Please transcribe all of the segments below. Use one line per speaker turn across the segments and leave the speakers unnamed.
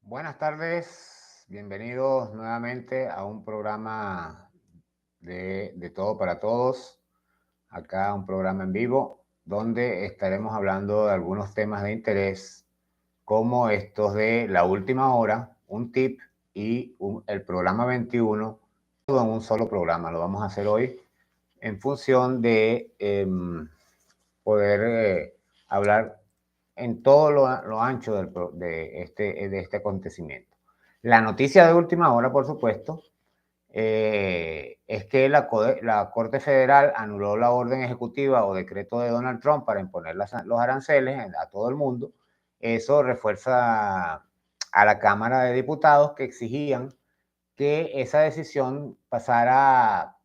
Buenas tardes, bienvenidos nuevamente a un programa de Todo para Todos. Acá un programa en vivo donde estaremos hablando de algunos temas de interés como estos de la última hora, un tip y el programa 21, todo en un solo programa. Lo vamos a hacer hoy en función de poder hablar en todo lo ancho de este acontecimiento. La noticia de última hora, por supuesto, es que la Corte Federal anuló la orden ejecutiva o decreto de Donald Trump para imponer los aranceles a todo el mundo. Eso refuerza a la Cámara de Diputados, que exigían que esa decisión pasara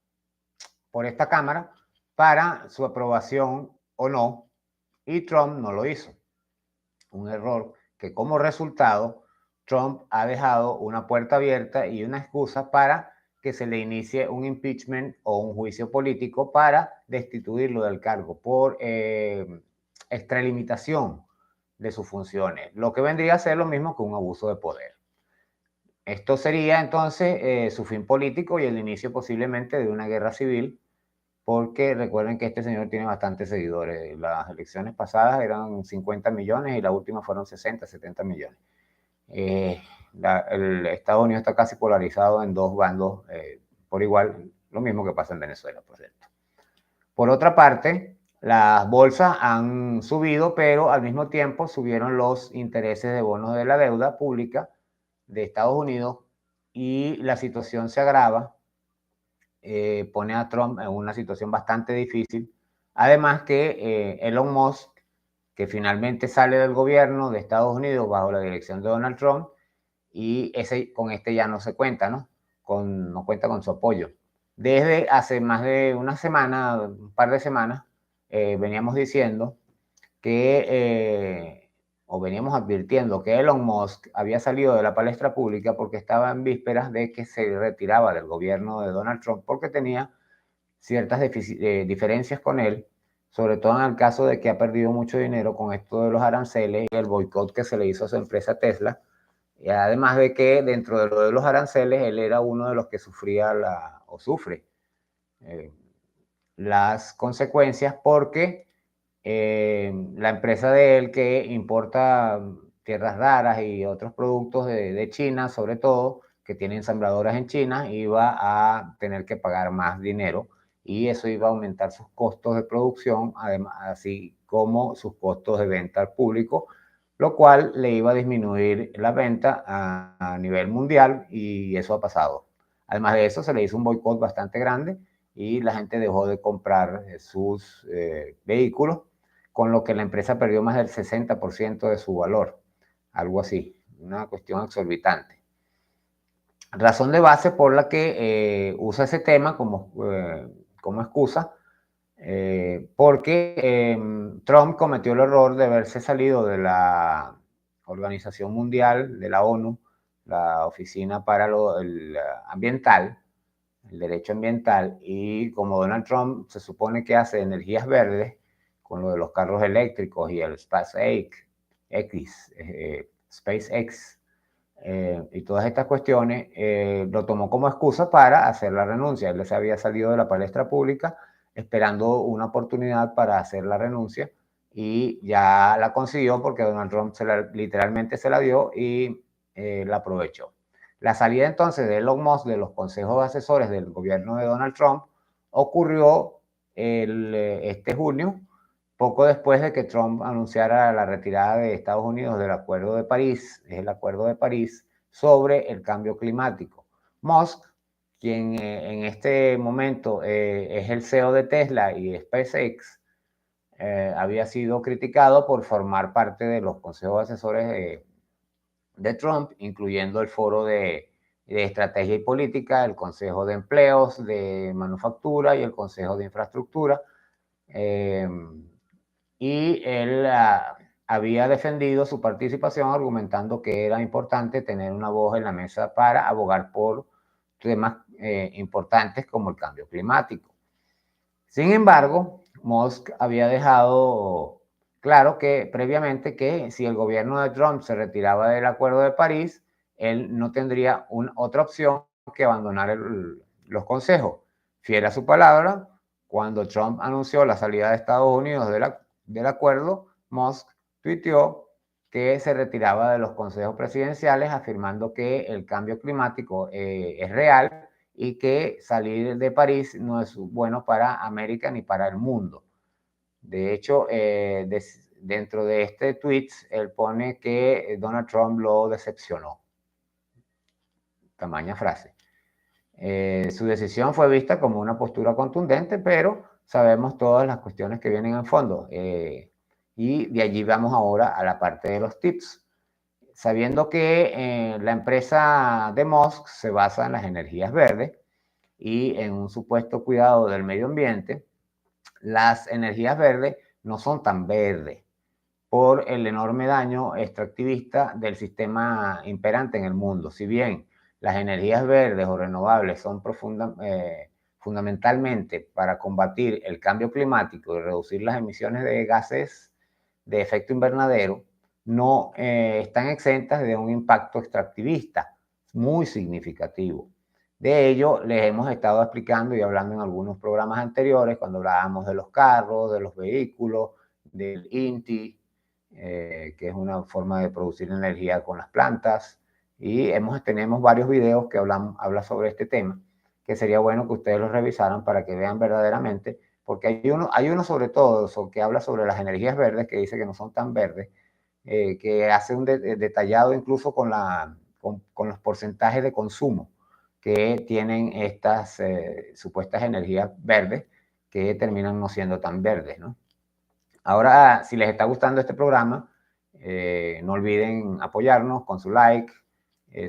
por esta Cámara para su aprobación o no, y Trump no lo hizo. Un error que, como resultado, Trump ha dejado una puerta abierta y una excusa para que se le inicie un impeachment o un juicio político para destituirlo del cargo por extralimitación de sus funciones, lo que vendría a ser lo mismo que un abuso de poder. Esto sería entonces su fin político y el inicio posiblemente de una guerra civil, porque recuerden que este señor tiene bastantes seguidores. Las elecciones pasadas eran 50 millones y la última fueron 60, 70 millones. El Estados Unidos está casi polarizado en dos bandos por igual, lo mismo que pasa en Venezuela, por cierto. Por otra parte, las bolsas han subido, pero al mismo tiempo subieron los intereses de bonos de la deuda pública de Estados Unidos y la situación se agrava. Pone a Trump en una situación bastante difícil. Además que Elon Musk, que finalmente sale del gobierno de Estados Unidos bajo la dirección de Donald Trump, y con este ya no se cuenta, ¿no? No cuenta con su apoyo. Desde hace más de una semana, un par de semanas, veníamos diciendo o veníamos advirtiendo que Elon Musk había salido de la palestra pública porque estaba en vísperas de que se retiraba del gobierno de Donald Trump porque tenía ciertas diferencias con él, sobre todo en el caso de que ha perdido mucho dinero con esto de los aranceles y el boicot que se le hizo a su empresa Tesla. Y además de que dentro de lo de los aranceles, él era uno de los que sufría o sufre eh, las consecuencias porque la empresa de él que importa tierras raras y otros productos de China, sobre todo, que tiene ensambladoras en China, iba a tener que pagar más dinero y eso iba a aumentar sus costos de producción, además, así como sus costos de venta al público, lo cual le iba a disminuir la venta a nivel mundial y eso ha pasado. Además de eso, se le hizo un boicot bastante grande y la gente dejó de comprar sus vehículos, con lo que la empresa perdió más del 60% de su valor, algo así, una cuestión exorbitante. Razón de base por la que usa ese tema como excusa, porque Trump cometió el error de haberse salido de la Organización Mundial, de la ONU, la Oficina para el Ambiental, el derecho ambiental, y como Donald Trump se supone que hace energías verdes, con lo de los carros eléctricos y el SpaceX y todas estas cuestiones, lo tomó como excusa para hacer la renuncia. Él se había salido de la palestra pública esperando una oportunidad para hacer la renuncia y ya la consiguió porque Donald Trump literalmente se la dio y la aprovechó. La salida entonces de Elon Musk de los consejos asesores del gobierno de Donald Trump ocurrió este junio, poco después de que Trump anunciara la retirada de Estados Unidos del Acuerdo de París, es el Acuerdo de París sobre el cambio climático. Musk, quien en este momento es el CEO de Tesla y SpaceX, había sido criticado por formar parte de los consejos asesores de Trump, incluyendo el foro de estrategia y política, el consejo de empleos, de manufactura y el consejo de infraestructura. Y él había defendido su participación argumentando que era importante tener una voz en la mesa para abogar por temas importantes como el cambio climático. Sin embargo, Musk había dejado claro que previamente que si el gobierno de Trump se retiraba del Acuerdo de París, él no tendría otra opción que abandonar los consejos. Fiel a su palabra, cuando Trump anunció la salida de Estados Unidos del acuerdo, Musk tuiteó que se retiraba de los consejos presidenciales, afirmando que el cambio climático es real y que salir de París no es bueno para América ni para el mundo. De hecho, dentro de este tweet, él pone que Donald Trump lo decepcionó. Tamaña frase. Su decisión fue vista como una postura contundente, pero sabemos todas las cuestiones que vienen en fondo. Y de allí vamos ahora a la parte de los tips. Sabiendo que la empresa de Musk se basa en las energías verdes y en un supuesto cuidado del medio ambiente, las energías verdes no son tan verdes por el enorme daño extractivista del sistema imperante en el mundo. Si bien las energías verdes o renovables son fundamentalmente para combatir el cambio climático y reducir las emisiones de gases de efecto invernadero, no están exentas de un impacto extractivista muy significativo. De ello les hemos estado explicando y hablando en algunos programas anteriores, cuando hablábamos de los carros, de los vehículos, del INTI, que es una forma de producir energía con las plantas, y tenemos varios videos que hablan sobre este tema, que sería bueno que ustedes los revisaran para que vean verdaderamente, porque hay uno sobre todo que habla sobre las energías verdes, que dice que no son tan verdes, que hace un detallado incluso con los porcentajes de consumo que tienen estas supuestas energías verdes, que terminan no siendo tan verdes, ¿no? Ahora, si les está gustando este programa, no olviden apoyarnos con su like,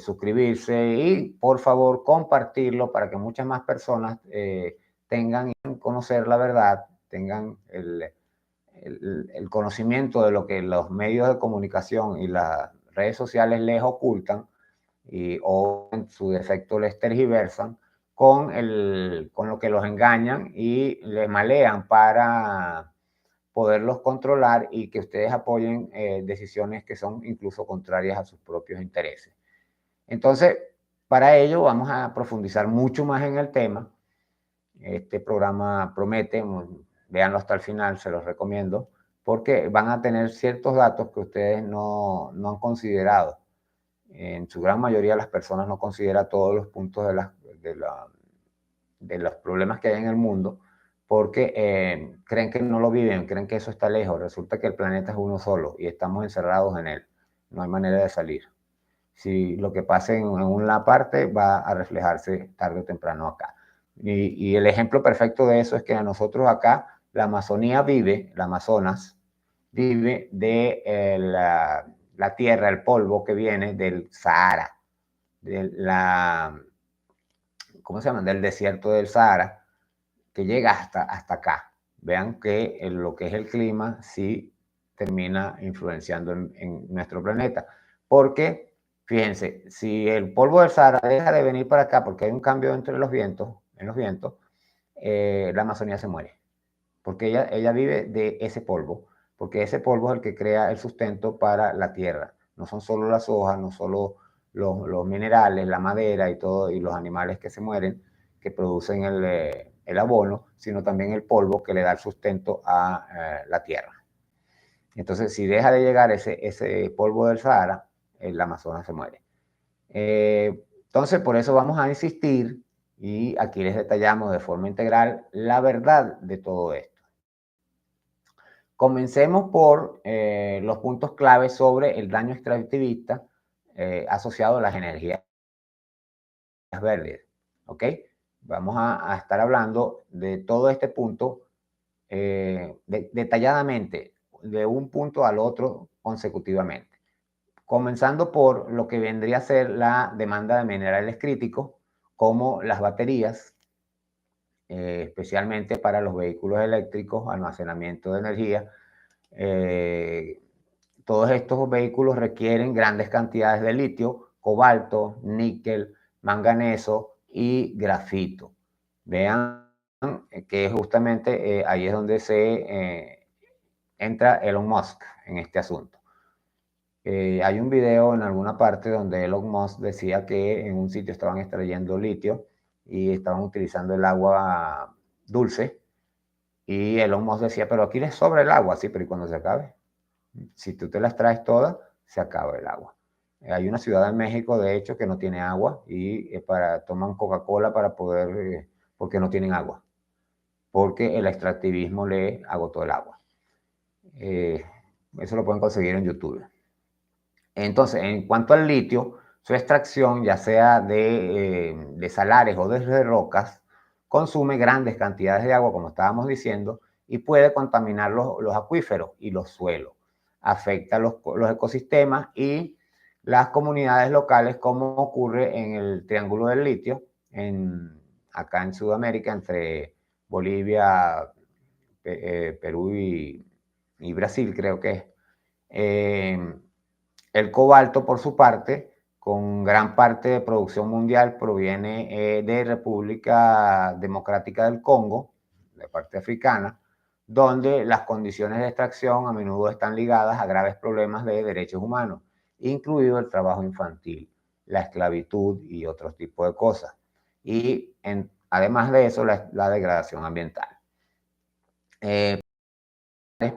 suscribirse y por favor compartirlo para que muchas más personas tengan conocer la verdad, tengan el conocimiento de lo que los medios de comunicación y las redes sociales les ocultan o en su defecto les tergiversan con lo que los engañan y les malean para poderlos controlar y que ustedes apoyen decisiones que son incluso contrarias a sus propios intereses. Entonces, para ello vamos a profundizar mucho más en el tema. Este programa promete, véanlo hasta el final, se los recomiendo, porque van a tener ciertos datos que ustedes no han considerado. En su gran mayoría las personas no consideran todos los puntos de los problemas que hay en el mundo, porque creen que no lo viven, creen que eso está lejos. Resulta que el planeta es uno solo y estamos encerrados en él. No hay manera de salir. Si lo que pasa en una parte va a reflejarse tarde o temprano acá. Y el ejemplo perfecto de eso es que a nosotros acá, la Amazonía vive, el Amazonas, vive de la tierra, el polvo que viene del Sahara, ¿cómo se llama? Del desierto del Sahara, que llega hasta acá. Vean que lo que es el clima sí termina influenciando en nuestro planeta. Porque, fíjense, si el polvo del Sahara deja de venir para acá porque hay un cambio entre los vientos, la Amazonía se muere. Porque ella vive de ese polvo, porque ese polvo es el que crea el sustento para la tierra. No son solo las hojas, no solo los minerales, la madera y todo, y los animales que se mueren, que producen el abono, sino también el polvo que le da el sustento a la tierra. Entonces, si deja de llegar ese polvo del Sahara, el Amazonas se muere. Entonces, por eso vamos a insistir, y aquí les detallamos de forma integral la verdad de todo esto. Comencemos por los puntos clave sobre el daño extractivista asociado a las energías verdes. ¿Ok? Vamos a estar hablando de todo este punto detalladamente, de un punto al otro consecutivamente. Comenzando por lo que vendría a ser la demanda de minerales críticos, como las baterías, especialmente para los vehículos eléctricos, almacenamiento de energía. Todos estos vehículos requieren grandes cantidades de litio, cobalto, níquel, manganeso y grafito. Vean que justamente ahí es donde entra Elon Musk en este asunto. Hay un video en alguna parte donde Elon Musk decía que en un sitio estaban extrayendo litio y estaban utilizando el agua dulce. Y Elon Musk decía, pero aquí les sobra el agua, sí, pero ¿y cuando se acabe? Si tú te las traes todas, se acaba el agua. Hay una ciudad en México, de hecho, que no tiene agua y toman Coca-Cola para poder, porque no tienen agua, porque el extractivismo le agotó el agua. Eh, Eso lo pueden conseguir en YouTube. Entonces, en cuanto al litio, su extracción, ya sea de salares o desde rocas, consume grandes cantidades de agua, como estábamos diciendo, y puede contaminar los acuíferos y los suelos. Afecta los ecosistemas y las comunidades locales, como ocurre en el Triángulo del Litio, acá en Sudamérica, entre Bolivia, Perú y Brasil, creo que es. El cobalto, por su parte, con gran parte de producción mundial, proviene de República Democrática del Congo, de parte africana, donde las condiciones de extracción a menudo están ligadas a graves problemas de derechos humanos, incluido el trabajo infantil, la esclavitud y otros tipos de cosas. Y además de eso, la degradación ambiental.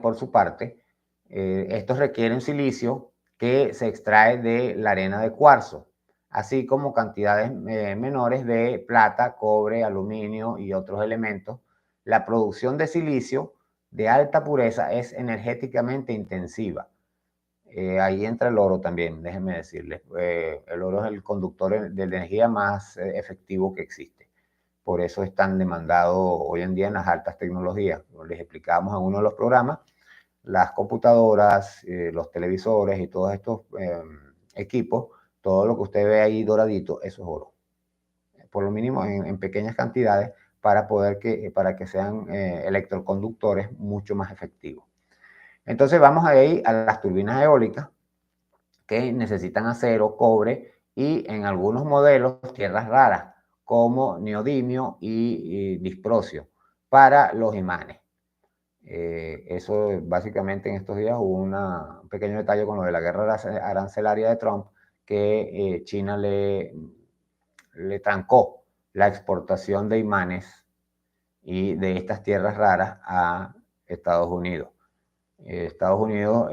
Por su parte, estos requieren silicio que se extrae de la arena de cuarzo, así como cantidades menores de plata, cobre, aluminio y otros elementos. La producción de silicio de alta pureza es energéticamente intensiva. Ahí entra el oro también, déjenme decirles. El oro es el conductor de energía más efectivo que existe. Por eso es tan demandado hoy en día en las altas tecnologías. Como les explicábamos en uno de los programas, las computadoras, los televisores y todos estos equipos, todo lo que usted ve ahí doradito, eso es oro. Por lo mínimo en pequeñas cantidades para que sean electroconductores mucho más efectivos. Entonces vamos ahí a las turbinas eólicas que necesitan acero, cobre y en algunos modelos tierras raras como neodimio y disprosio para los imanes. Eso básicamente en estos días hubo un pequeño detalle con lo de la guerra arancelaria de Trump, que China le trancó la exportación de imanes y de estas tierras raras a Estados Unidos. Estados Unidos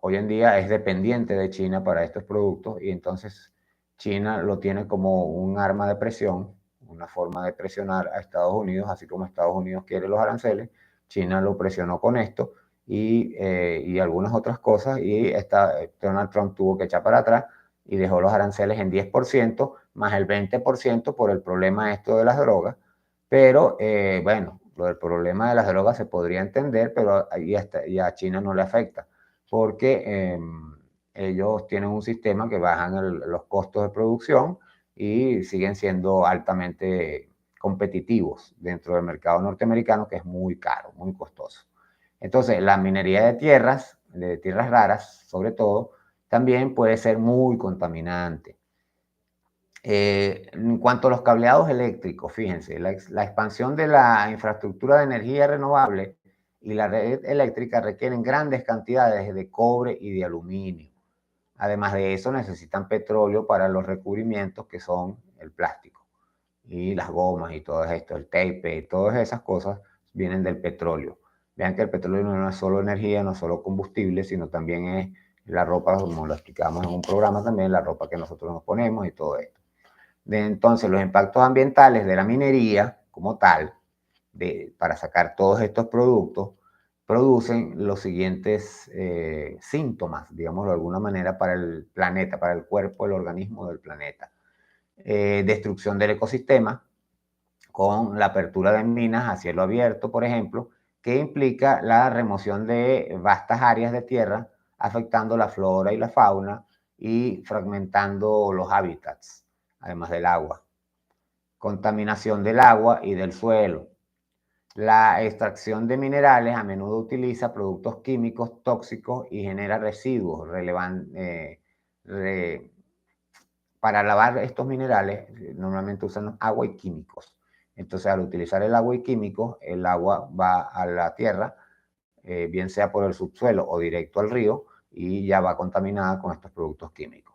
hoy en día es dependiente de China para estos productos y entonces China lo tiene como un arma de presión, una forma de presionar a Estados Unidos, así como Estados Unidos quiere los aranceles, China lo presionó con esto y algunas otras cosas y Donald Trump tuvo que echar para atrás y dejó los aranceles en 10% más el 20% por el problema esto de las drogas, pero bueno, lo del problema de las drogas se podría entender, pero y a China no le afecta, porque ellos tienen un sistema que bajan los costos de producción y siguen siendo altamente competitivos dentro del mercado norteamericano, que es muy caro, muy costoso. Entonces, la minería de tierras raras, sobre todo, también puede ser muy contaminante. En cuanto a los cableados eléctricos, fíjense, la expansión de la infraestructura de energía renovable y la red eléctrica requieren grandes cantidades de cobre y de aluminio. Además de eso, necesitan petróleo para los recubrimientos que son el plástico y las gomas y todo esto, el tape, todas esas cosas vienen del petróleo. Vean que el petróleo no es solo energía, no es solo combustible, sino también es la ropa, como lo explicamos en un programa también, la ropa que nosotros nos ponemos y todo esto. Entonces, los impactos ambientales de la minería como tal, para sacar todos estos productos, producen los siguientes síntomas, digámoslo de alguna manera, para el planeta, para el cuerpo, el organismo del planeta. Destrucción del ecosistema, con la apertura de minas a cielo abierto, por ejemplo, que implica la remoción de vastas áreas de tierra, afectando la flora y la fauna y fragmentando los hábitats, además del agua. Contaminación del agua y del suelo. La extracción de minerales a menudo utiliza productos químicos tóxicos y genera residuos relevantes. Para lavar estos minerales normalmente usan agua y químicos. Entonces, al utilizar el agua y químicos, el agua va a la tierra, bien sea por el subsuelo o directo al río, y ya va contaminada con estos productos químicos.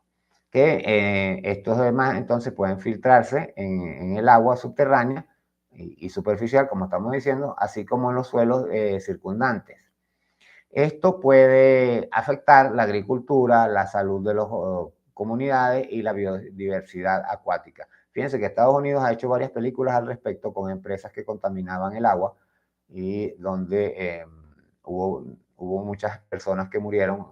Que estos demás entonces pueden filtrarse en el agua subterránea y superficial, como estamos diciendo, así como en los suelos circundantes. Esto puede afectar la agricultura, la salud de las comunidades y la biodiversidad acuática. Fíjense que Estados Unidos ha hecho varias películas al respecto con empresas que contaminaban el agua y donde hubo muchas personas que murieron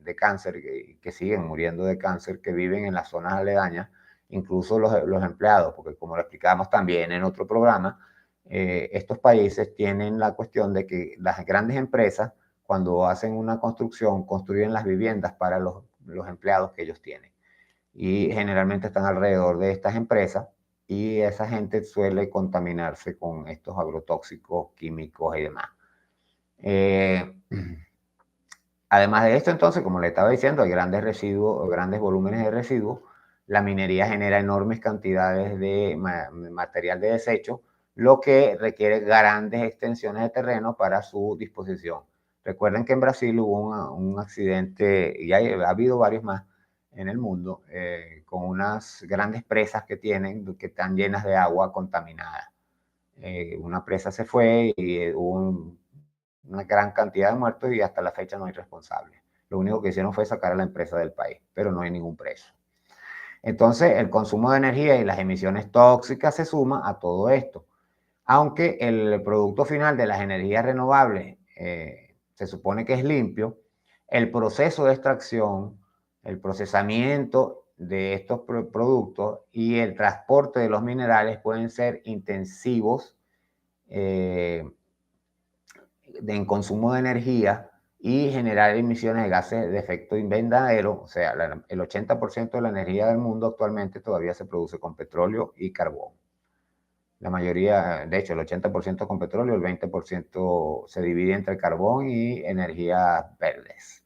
de cáncer, que siguen muriendo de cáncer, que viven en las zonas aledañas, incluso los empleados, porque como lo explicamos también en otro programa, estos países tienen la cuestión de que las grandes empresas, cuando hacen una construcción, construyen las viviendas para los empleados que ellos tienen. Y generalmente están alrededor de estas empresas y esa gente suele contaminarse con estos agrotóxicos, químicos y demás. Además de esto, entonces, como le estaba diciendo, hay grandes residuos, grandes volúmenes de residuos. La minería genera enormes cantidades de material de desecho, lo que requiere grandes extensiones de terreno para su disposición. Recuerden que en Brasil hubo un accidente, y ha habido varios más en el mundo, con unas grandes presas que tienen, que están llenas de agua contaminada. Una presa se fue y hubo una gran cantidad de muertos y hasta la fecha no hay responsables. Lo único que hicieron fue sacar a la empresa del país, pero no hay ningún preso. Entonces, el consumo de energía y las emisiones tóxicas se suman a todo esto. Aunque el producto final de las energías renovables se supone que es limpio, el proceso de extracción, el procesamiento de estos productos y el transporte de los minerales pueden ser intensivos en consumo de energía y generar emisiones de gases de efecto invernadero. O sea, el 80% de la energía del mundo actualmente todavía se produce con petróleo y carbón. La mayoría, de hecho, el 80% con petróleo, el 20% se divide entre carbón y energías verdes.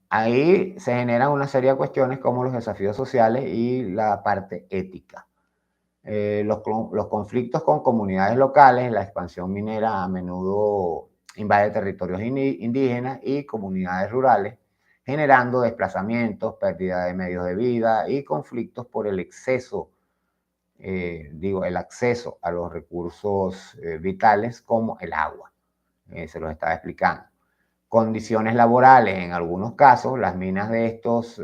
Ahí se generan una serie de cuestiones como los desafíos sociales y la parte ética. Los conflictos con comunidades locales, la expansión minera a menudo invade territorios indígenas y comunidades rurales, generando desplazamientos, pérdida de medios de vida y conflictos por el exceso, el acceso a los recursos vitales como el agua. Se los estaba explicando. Condiciones laborales, en algunos casos, las minas de estos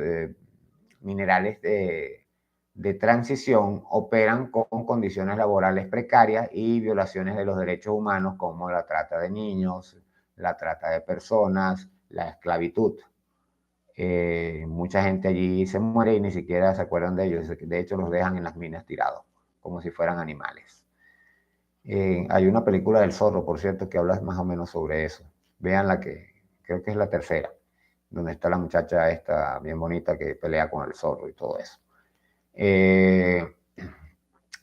minerales de transición operan con condiciones laborales precarias y violaciones de los derechos humanos como la trata de niños, la trata de personas, la esclavitud. Mucha gente allí se muere y ni siquiera se acuerdan de ellos. De hecho, los dejan en las minas tirados, como si fueran animales. Hay una película del zorro, por cierto, que habla más o menos sobre eso. Vean la que, creo que es la tercera, donde está la muchacha esta bien bonita que pelea con el zorro y todo eso.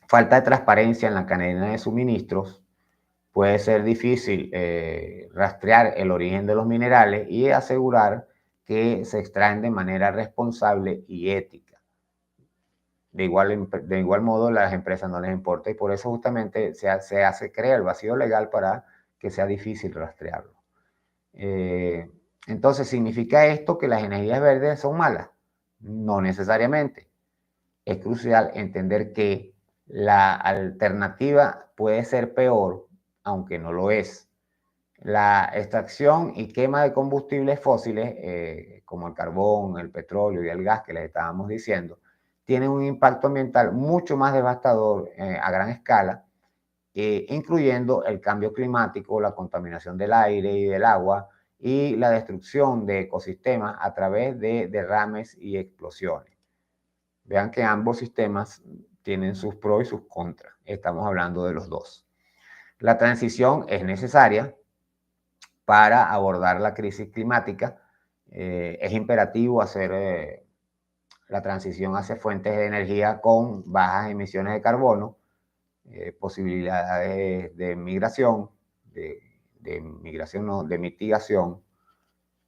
Falta de transparencia en la cadena de suministros. Puede ser difícil rastrear el origen de los minerales y asegurar que se extraen de manera responsable y ética. De igual modo, a las empresas no les importa y por eso justamente se crea el vacío legal para que sea difícil rastrearlo. Entonces, ¿significa esto que las energías verdes son malas? No necesariamente. Es crucial entender que la alternativa puede ser peor, aunque no lo es. La extracción y quema de combustibles fósiles, como el carbón, el petróleo y el gas que les estábamos diciendo, tienen un impacto ambiental mucho más devastador a gran escala, incluyendo el cambio climático, la contaminación del aire y del agua y la destrucción de ecosistemas a través de derrames y explosiones. Vean que ambos sistemas tienen sus pros y sus contras. Estamos hablando de los dos. La transición es necesaria para abordar la crisis climática. Es imperativo hacer la transición hacia fuentes de energía con bajas emisiones de carbono, posibilidades de migración, de mitigación.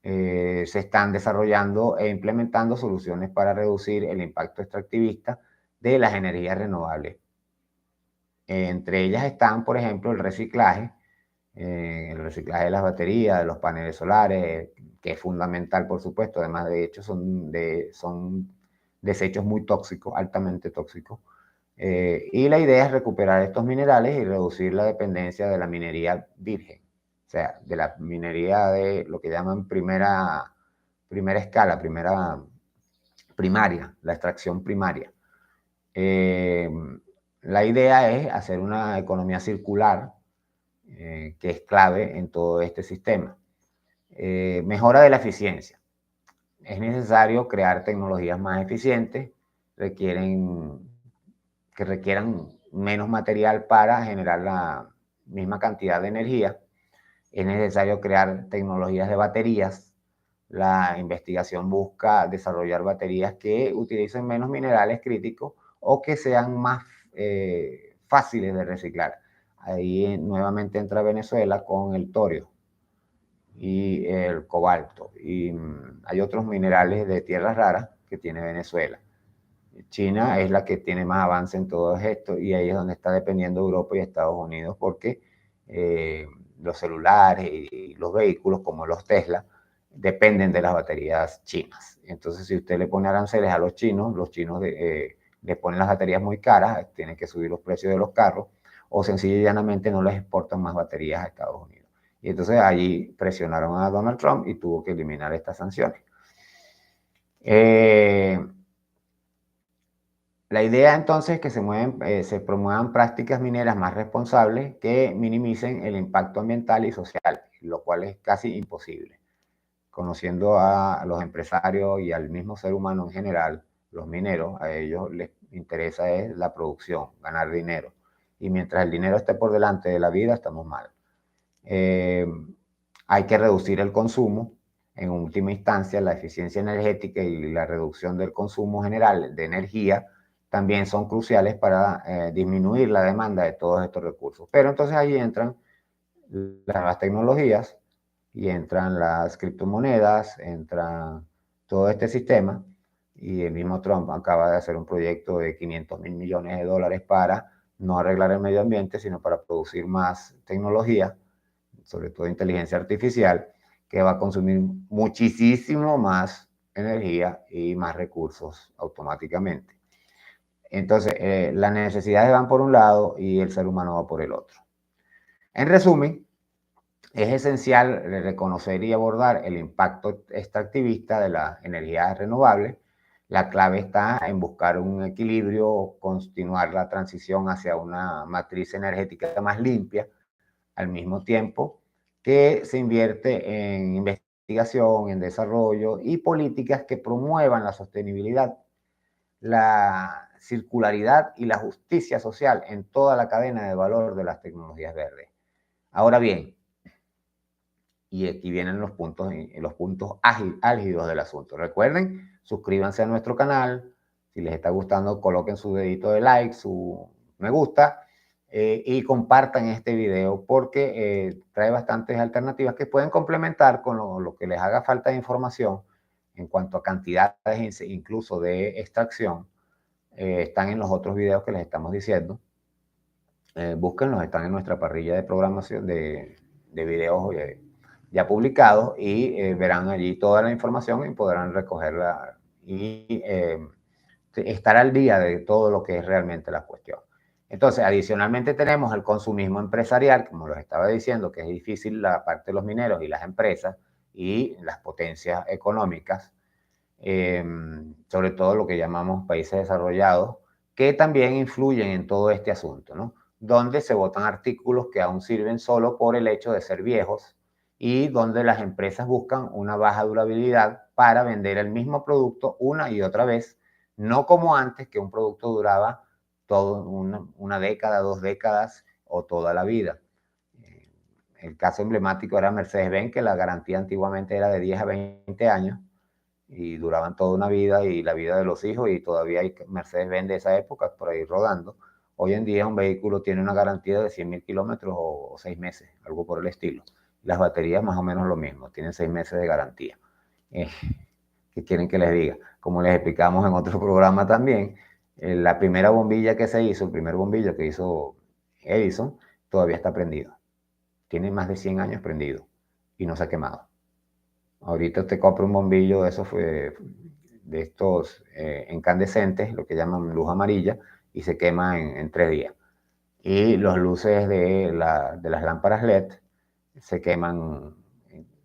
Se están desarrollando e implementando soluciones para reducir el impacto extractivista de las energías renovables. Entre ellas están, por ejemplo, el reciclaje de las baterías, de los paneles solares, que es fundamental, por supuesto. Además, de hecho, son desechos muy tóxicos, altamente tóxicos. Y la idea es recuperar estos minerales y reducir la dependencia de la minería virgen, o sea, de la minería de lo que llaman primera escala, primaria, la extracción primaria. La idea es hacer una economía circular, que es clave en todo este sistema. Mejora de la eficiencia. Es necesario crear tecnologías más eficientes, que requieran menos material para generar la misma cantidad de energía. Es necesario crear tecnologías de baterías. La investigación busca desarrollar baterías que utilicen menos minerales críticos o que sean más fáciles de reciclar. Ahí nuevamente entra Venezuela con el torio y el cobalto. Y hay otros minerales de tierras raras que tiene Venezuela. China es la que tiene más avance en todo esto y ahí es donde está dependiendo Europa y Estados Unidos porque los celulares y los vehículos como los Tesla dependen de las baterías chinas. Entonces, si usted le pone aranceles a los chinos les ponen las baterías muy caras, tienen que subir los precios de los carros o sencillamente y llanamente no les exportan más baterías a Estados Unidos. Y entonces allí presionaron a Donald Trump y tuvo que eliminar estas sanciones. La idea entonces es que se promuevan prácticas mineras más responsables que minimicen el impacto ambiental y social, lo cual es casi imposible. Conociendo a los empresarios y al mismo ser humano en general, los mineros, a ellos les interesa es la producción, ganar dinero. Y mientras el dinero esté por delante de la vida, estamos mal. Hay que reducir el consumo. En última instancia, la eficiencia energética y la reducción del consumo general de energía también son cruciales para disminuir la demanda de todos estos recursos. Pero entonces ahí entran las nuevas tecnologías y entran las criptomonedas, entra todo este sistema y el mismo Trump acaba de hacer un proyecto de 500.000 millones de dólares para no arreglar el medio ambiente, sino para producir más tecnología, sobre todo inteligencia artificial, que va a consumir muchísimo más energía y más recursos automáticamente. Entonces, las necesidades van por un lado y el ser humano va por el otro. En resumen, es esencial reconocer y abordar el impacto extractivista de las energías renovables. La clave está en buscar un equilibrio, continuar la transición hacia una matriz energética más limpia, al mismo tiempo que se invierte en investigación, en desarrollo y políticas que promuevan la sostenibilidad, la circularidad y la justicia social en toda la cadena de valor de las tecnologías verdes. Ahora bien, y aquí vienen los puntos álgidos del asunto. Recuerden, suscríbanse a nuestro canal. Si les está gustando, coloquen su dedito de like, su me gusta y compartan este video porque trae bastantes alternativas que pueden complementar con lo que les haga falta de información en cuanto a cantidades incluso de extracción. Están en los otros videos que les estamos diciendo. Búsquenlos, están en nuestra parrilla de programación de videos ya publicados y verán allí toda la información y podrán recogerla y estar al día de todo lo que es realmente la cuestión. Entonces, adicionalmente tenemos el consumismo empresarial, como les estaba diciendo, que es difícil la parte de los mineros y las empresas y las potencias económicas, sobre todo lo que llamamos países desarrollados, que también influyen en todo este asunto, ¿no? Donde se votan artículos que aún sirven solo por el hecho de ser viejos y donde las empresas buscan una baja durabilidad para vender el mismo producto una y otra vez, no como antes, que un producto duraba todo una década, 2 décadas o toda la vida. El caso emblemático era Mercedes-Benz, que la garantía antiguamente era de 10 a 20 años y duraban toda una vida y la vida de los hijos y todavía hay Mercedes-Benz de esa época por ahí rodando. Hoy en día un vehículo tiene una garantía de 100.000 kilómetros o 6 meses, algo por el estilo. Las baterías más o menos lo mismo, tienen 6 meses de garantía. ¿Qué quieren que les diga? Como les explicamos en otro programa también, la primera bombilla que se hizo, el primer bombillo que hizo Edison, todavía está prendido. Tiene más de 100 años prendido y no se ha quemado. Ahorita te compra un bombillo de esos, de estos incandescentes, lo que llaman luz amarilla, y se quema en 3 días. Y las luces de las lámparas LED se queman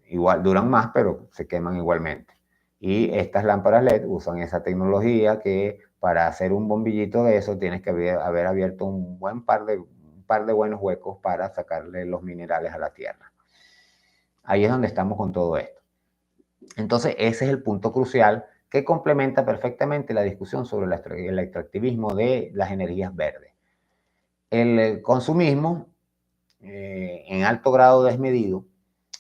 igual, duran más, pero se queman igualmente. Y estas lámparas LED usan esa tecnología que para hacer un bombillito de eso tienes que haber abierto un par de buenos huecos para sacarle los minerales a la tierra. Ahí es donde estamos con todo esto. Entonces, ese es el punto crucial que complementa perfectamente la discusión sobre el extractivismo de las energías verdes. El consumismo en alto grado desmedido,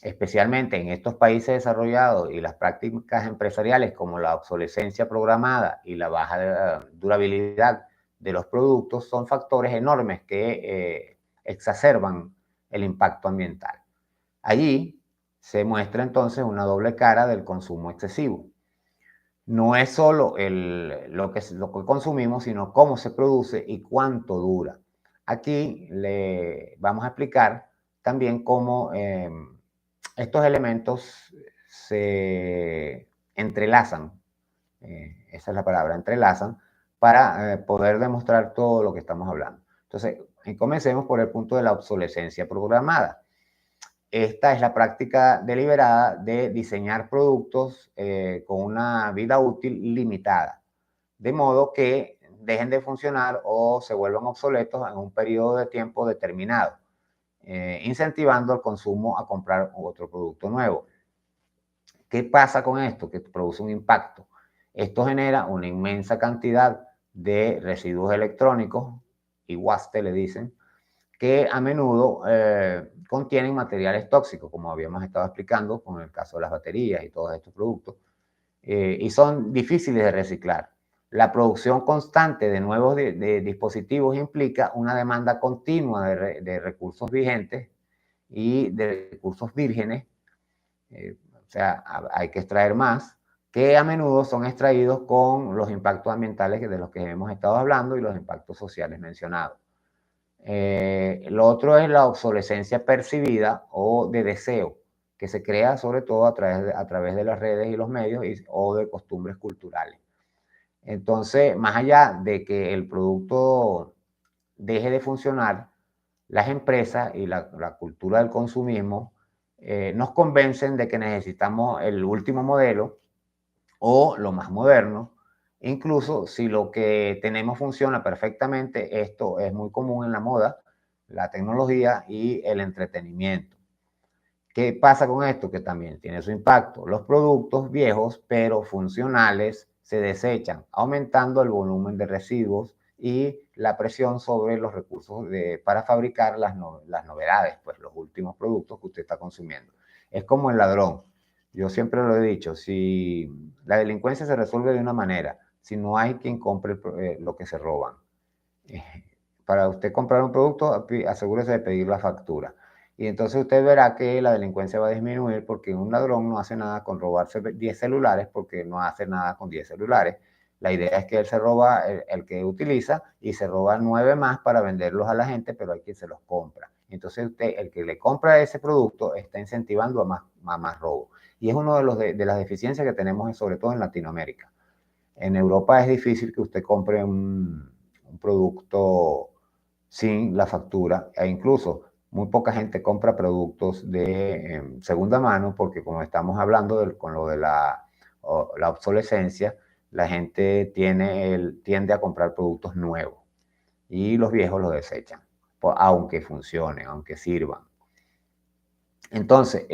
especialmente en estos países desarrollados, y las prácticas empresariales como la obsolescencia programada y la baja durabilidad de los productos son factores enormes que exacerban el impacto ambiental. Allí se muestra entonces una doble cara del consumo excesivo. No es solo lo que consumimos, sino cómo se produce y cuánto dura. Aquí le vamos a explicar también cómo estos elementos se entrelazan, esa es la palabra, entrelazan, para poder demostrar todo lo que estamos hablando. Entonces, comencemos por el punto de la obsolescencia programada. Esta es la práctica deliberada de diseñar productos con una vida útil limitada, de modo que dejen de funcionar o se vuelvan obsoletos en un periodo de tiempo determinado, incentivando al consumo a comprar otro producto nuevo. ¿Qué pasa con esto? Que produce un impacto. Esto genera una inmensa cantidad de residuos electrónicos, y waste le dicen, que a menudo contienen materiales tóxicos, como habíamos estado explicando con el caso de las baterías y todos estos productos, y son difíciles de reciclar. La producción constante de nuevos de dispositivos implica una demanda continua de recursos vigentes y de recursos vírgenes, o sea, hay que extraer más, que a menudo son extraídos con los impactos ambientales de los que hemos estado hablando y los impactos sociales mencionados. Lo otro es la obsolescencia percibida o de deseo, que se crea sobre todo a través de las redes y los medios o de costumbres culturales. Entonces, más allá de que el producto deje de funcionar, las empresas y la cultura del consumismo nos convencen de que necesitamos el último modelo o lo más moderno. Incluso si lo que tenemos funciona perfectamente, esto es muy común en la moda, la tecnología y el entretenimiento. ¿Qué pasa con esto? Que también tiene su impacto. Los productos viejos pero funcionales se desechan, aumentando el volumen de residuos y la presión sobre los recursos para fabricar las novedades, pues los últimos productos que usted está consumiendo. Es como el ladrón. Yo siempre lo he dicho, si la delincuencia se resuelve de una manera, si no hay quien compre lo que se roban. Para usted comprar un producto, asegúrese de pedir la factura. Y entonces usted verá que la delincuencia va a disminuir porque un ladrón no hace nada con robarse 10 celulares porque no hace nada con 10 celulares. La idea es que él se roba el que utiliza y se roba 9 más para venderlos a la gente, pero hay quien se los compra. Entonces usted, el que le compra ese producto, está incentivando a más robo. Y es uno de las deficiencias que tenemos, sobre todo en Latinoamérica. En Europa es difícil que usted compre un producto sin la factura, e incluso muy poca gente compra productos de segunda mano porque, como estamos hablando con lo de la obsolescencia, la gente tiende a comprar productos nuevos y los viejos los desechan, aunque funcionen, aunque sirvan. Entonces,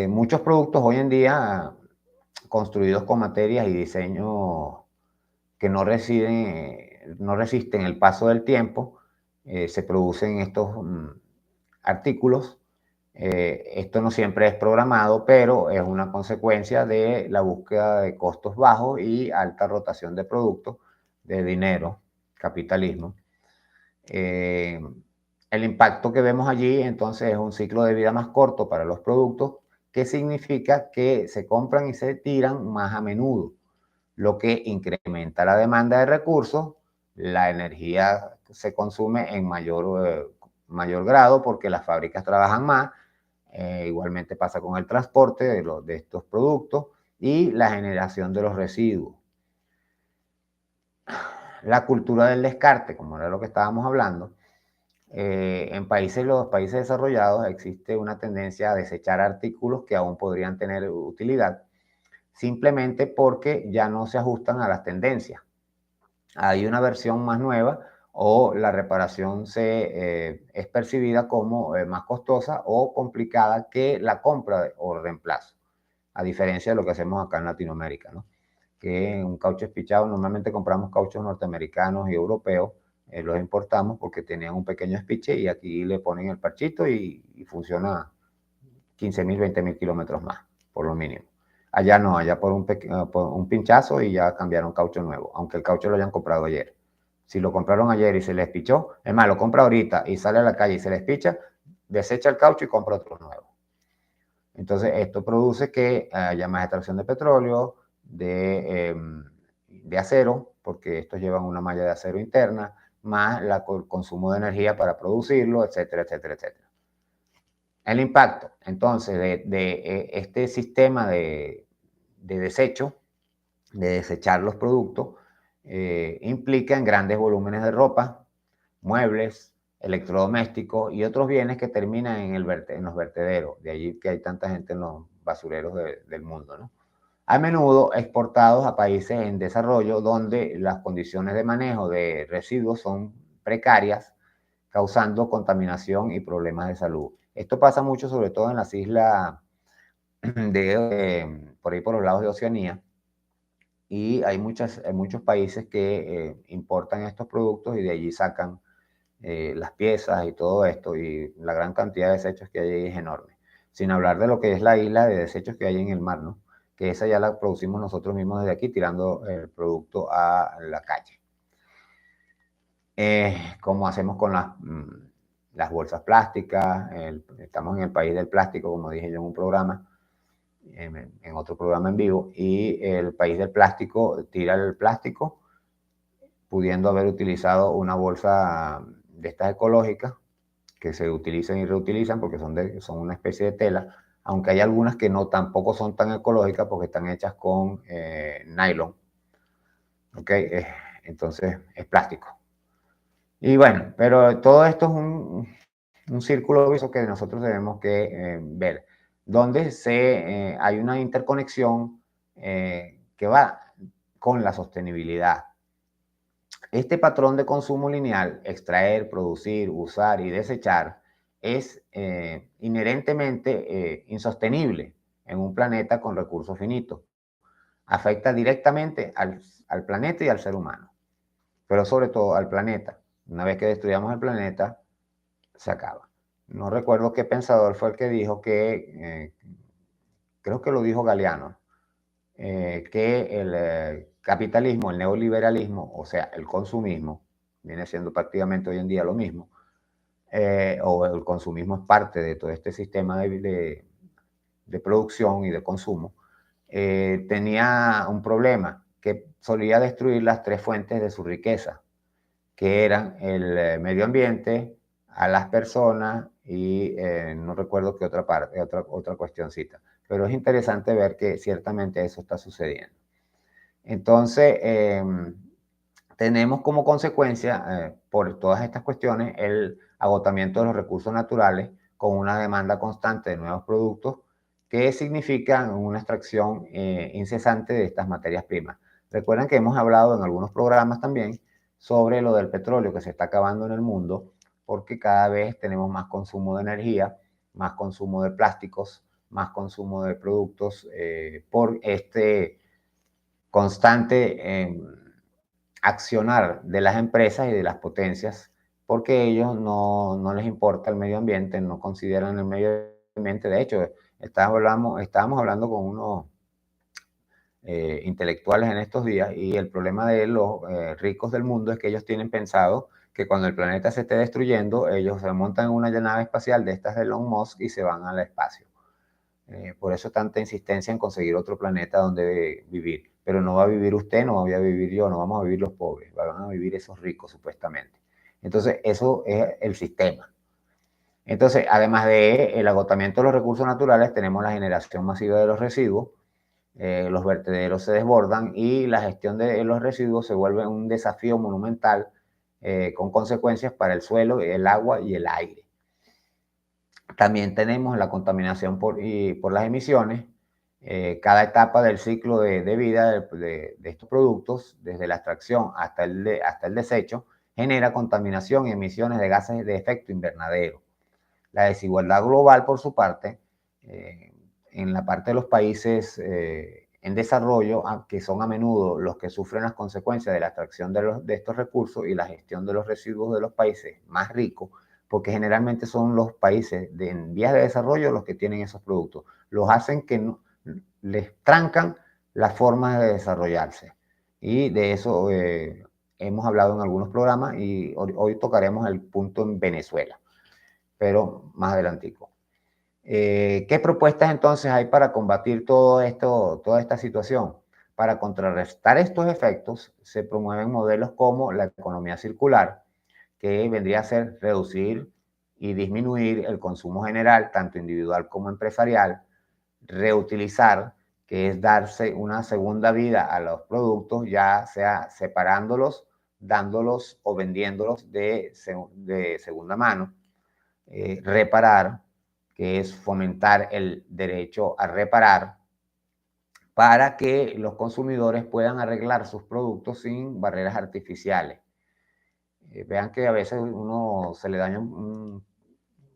muchos productos hoy en día construidos con materias y diseños que no resisten el paso del tiempo, se producen estos artículos. Esto no siempre es programado, pero es una consecuencia de la búsqueda de costos bajos y alta rotación de productos, de dinero, capitalismo. El impacto que vemos allí entonces es un ciclo de vida más corto para los productos, que significa que se compran y se tiran más a menudo, lo que incrementa la demanda de recursos. La energía se consume en mayor grado porque las fábricas trabajan más, Igualmente pasa con el transporte de estos productos y la generación de los residuos. La cultura del descarte, como era lo que estábamos hablando, en los países desarrollados existe una tendencia a desechar artículos que aún podrían tener utilidad, simplemente porque ya no se ajustan a las tendencias. Hay una versión más nueva o la reparación es percibida como más costosa o complicada que la compra o reemplazo, a diferencia de lo que hacemos acá en Latinoamérica, ¿no? Que un caucho espichado, normalmente compramos cauchos norteamericanos y europeos, los importamos porque tenían un pequeño espiche y aquí le ponen el parchito y funciona 15.000, 20.000 kilómetros más, por lo mínimo. Allá no, allá por un pinchazo y ya cambiaron caucho nuevo, aunque el caucho lo hayan comprado ayer. Si lo compraron ayer y se les pichó, es más, lo compra ahorita y sale a la calle y se les picha, desecha el caucho y compra otro nuevo. Entonces, esto produce que haya más extracción de petróleo, de acero, porque estos llevan una malla de acero interna, más el consumo de energía para producirlo, etcétera, etcétera, etcétera. El impacto, entonces, de este sistema desecho, de desechar los productos, implica en grandes volúmenes de ropa, muebles, electrodomésticos y otros bienes que terminan en los vertederos. De allí que hay tanta gente en los basureros del mundo, ¿no? A menudo exportados a países en desarrollo donde las condiciones de manejo de residuos son precarias, causando contaminación y problemas de salud. Esto pasa mucho, sobre todo en las islas por ahí por los lados de Oceanía, y hay muchos países que importan estos productos y de allí sacan las piezas y todo esto, y la gran cantidad de desechos que hay ahí es enorme. Sin hablar de lo que es la isla de desechos que hay en el mar, ¿no? Que esa ya la producimos nosotros mismos desde aquí, tirando el producto a la calle. Como hacemos con las bolsas plásticas, estamos en el país del plástico, como dije yo en un programa, en otro programa en vivo, y el país del plástico tira el plástico, pudiendo haber utilizado una bolsa de estas ecológicas, que se utilizan y reutilizan porque son una especie de tela, aunque hay algunas que no tampoco son tan ecológicas porque están hechas con nylon, ¿ok? Entonces es plástico. Y bueno, pero todo esto es un círculo vicioso que nosotros tenemos que ver, donde hay una interconexión que va con la sostenibilidad. Este patrón de consumo lineal, extraer, producir, usar y desechar, es inherentemente insostenible en un planeta con recursos finitos. Afecta directamente al planeta y al ser humano, pero sobre todo al planeta. Una vez que destruyamos el planeta, se acaba. No recuerdo qué pensador fue el que dijo creo que lo dijo Galeano, que el capitalismo, el neoliberalismo, o sea, el consumismo, viene siendo prácticamente hoy en día lo mismo, o el consumismo es parte de todo este sistema de producción y de consumo, tenía un problema, que solía destruir las tres fuentes de su riqueza, que eran el medio ambiente, a las personas y no recuerdo qué otra parte, otra cuestioncita. Pero es interesante ver que ciertamente eso está sucediendo. Entonces, tenemos como consecuencia, por todas estas cuestiones, el agotamiento de los recursos naturales con una demanda constante de nuevos productos que significan una extracción incesante de estas materias primas. Recuerden que hemos hablado en algunos programas también sobre lo del petróleo que se está acabando en el mundo porque cada vez tenemos más consumo de energía, más consumo de plásticos, más consumo de productos por este constante accionar de las empresas y de las potencias, porque ellos no les importa el medio ambiente, no consideran el medio ambiente. De hecho, estábamos hablando con unos intelectuales en estos días y el problema de los ricos del mundo es que ellos tienen pensado que cuando el planeta se esté destruyendo, ellos se montan en una nave espacial de estas de Elon Musk y se van al espacio. Por eso tanta insistencia en conseguir otro planeta donde vivir. Pero no va a vivir usted, no voy a vivir yo, no vamos a vivir los pobres, van a vivir esos ricos supuestamente. Entonces, eso es el sistema. Entonces, además de el agotamiento de los recursos naturales, tenemos la generación masiva de los residuos, los vertederos se desbordan y la gestión de los residuos se vuelve un desafío monumental con consecuencias para el suelo, el agua y el aire. También tenemos la contaminación por las emisiones. Cada etapa del ciclo de vida de estos productos, desde la extracción hasta el desecho, genera contaminación y emisiones de gases de efecto invernadero. La desigualdad global, por su parte, en la parte de los países en desarrollo, que son a menudo los que sufren las consecuencias de la extracción de estos recursos y la gestión de los residuos de los países más ricos, porque generalmente son los países en vías de desarrollo los que tienen esos productos. Los hacen que les trancan las formas de desarrollarse. Y de eso hemos hablado en algunos programas y hoy tocaremos el punto en Venezuela, pero más adelantico. ¿Qué propuestas entonces hay para combatir toda esta situación? Para contrarrestar estos efectos se promueven modelos como la economía circular, que vendría a ser reducir y disminuir el consumo general, tanto individual como empresarial, reutilizar, que es darse una segunda vida a los productos, ya sea separándolos, dándolos o vendiéndolos de segunda mano, reparar, que es fomentar el derecho a reparar para que los consumidores puedan arreglar sus productos sin barreras artificiales. Vean que a veces uno se le daña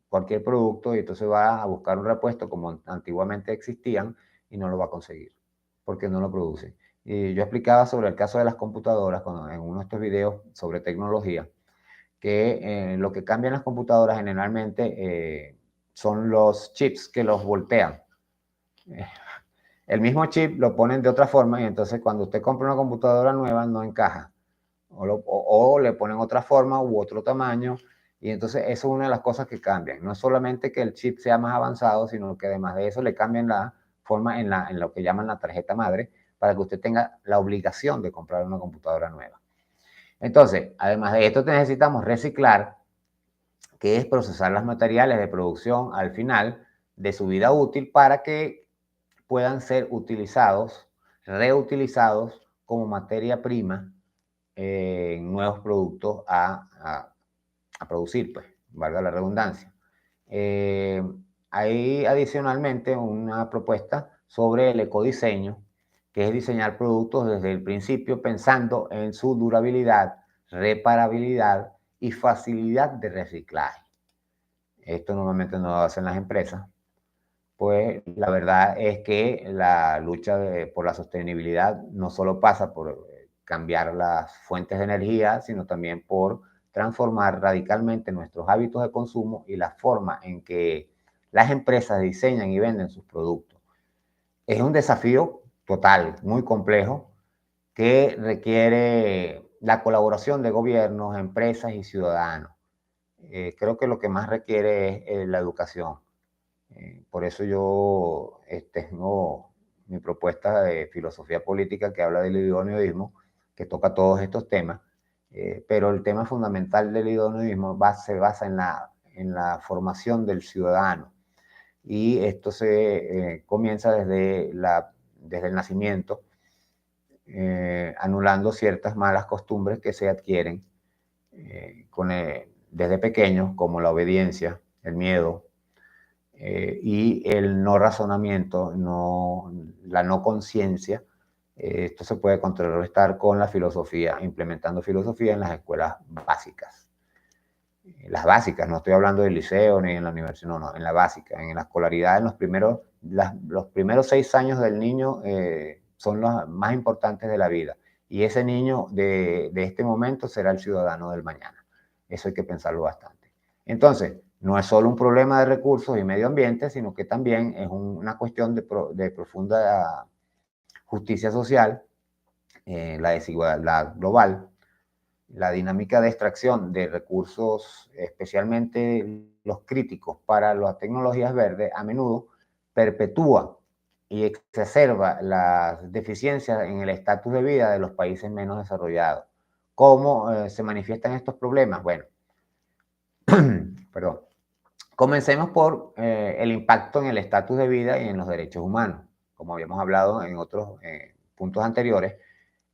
cualquier producto y entonces va a buscar un repuesto como antiguamente existían y no lo va a conseguir porque no lo producen. Y yo explicaba sobre el caso de las computadoras en uno de estos videos sobre tecnología, que lo que cambian las computadoras generalmente son los chips que los voltean. El mismo chip lo ponen de otra forma y entonces cuando usted compra una computadora nueva no encaja. O le ponen otra forma u otro tamaño, y entonces eso es una de las cosas que cambian. No es solamente que el chip sea más avanzado, sino que además de eso le cambian la forma en lo que llaman la tarjeta madre, para que usted tenga la obligación de comprar una computadora nueva. Entonces, además de esto necesitamos reciclar, que es procesar los materiales de producción al final de su vida útil para que puedan ser utilizados, reutilizados como materia prima nuevos productos a producir, pues, valga la redundancia. Hay adicionalmente una propuesta sobre el ecodiseño, que es diseñar productos desde el principio pensando en su durabilidad, reparabilidad y facilidad de reciclaje. Esto normalmente no lo hacen las empresas, pues la verdad es que la lucha por la sostenibilidad no solo pasa por cambiar las fuentes de energía, sino también por transformar radicalmente nuestros hábitos de consumo y la forma en que las empresas diseñan y venden sus productos. Es un desafío total, muy complejo, que requiere la colaboración de gobiernos, empresas y ciudadanos. Creo que lo que más requiere es la educación. Por eso yo tengo mi propuesta de filosofía política que habla del idoneísmo, que toca todos estos temas, pero el tema fundamental del idoneísmo se basa en la formación del ciudadano. Y esto se comienza desde el nacimiento, anulando ciertas malas costumbres que se adquieren desde pequeños, como la obediencia, el miedo, y el no razonamiento, la no conciencia. Esto se puede contrarrestar con la filosofía, implementando filosofía en las escuelas básicas. Las básicas, no estoy hablando del liceo ni en la universidad, no, en la básica, en la escolaridad, en los primeros 6 años del niño son los más importantes de la vida. Y ese niño de este momento será el ciudadano del mañana. Eso hay que pensarlo bastante. Entonces, no es solo un problema de recursos y medio ambiente, sino que también es una cuestión de profunda justicia social, la desigualdad global, la dinámica de extracción de recursos, especialmente los críticos para las tecnologías verdes, a menudo perpetúa y exacerba las deficiencias en el estatus de vida de los países menos desarrollados. ¿Cómo se manifiestan estos problemas? Bueno, perdón. Comencemos por el impacto en el estatus de vida y en los derechos humanos. Como habíamos hablado en otros puntos anteriores,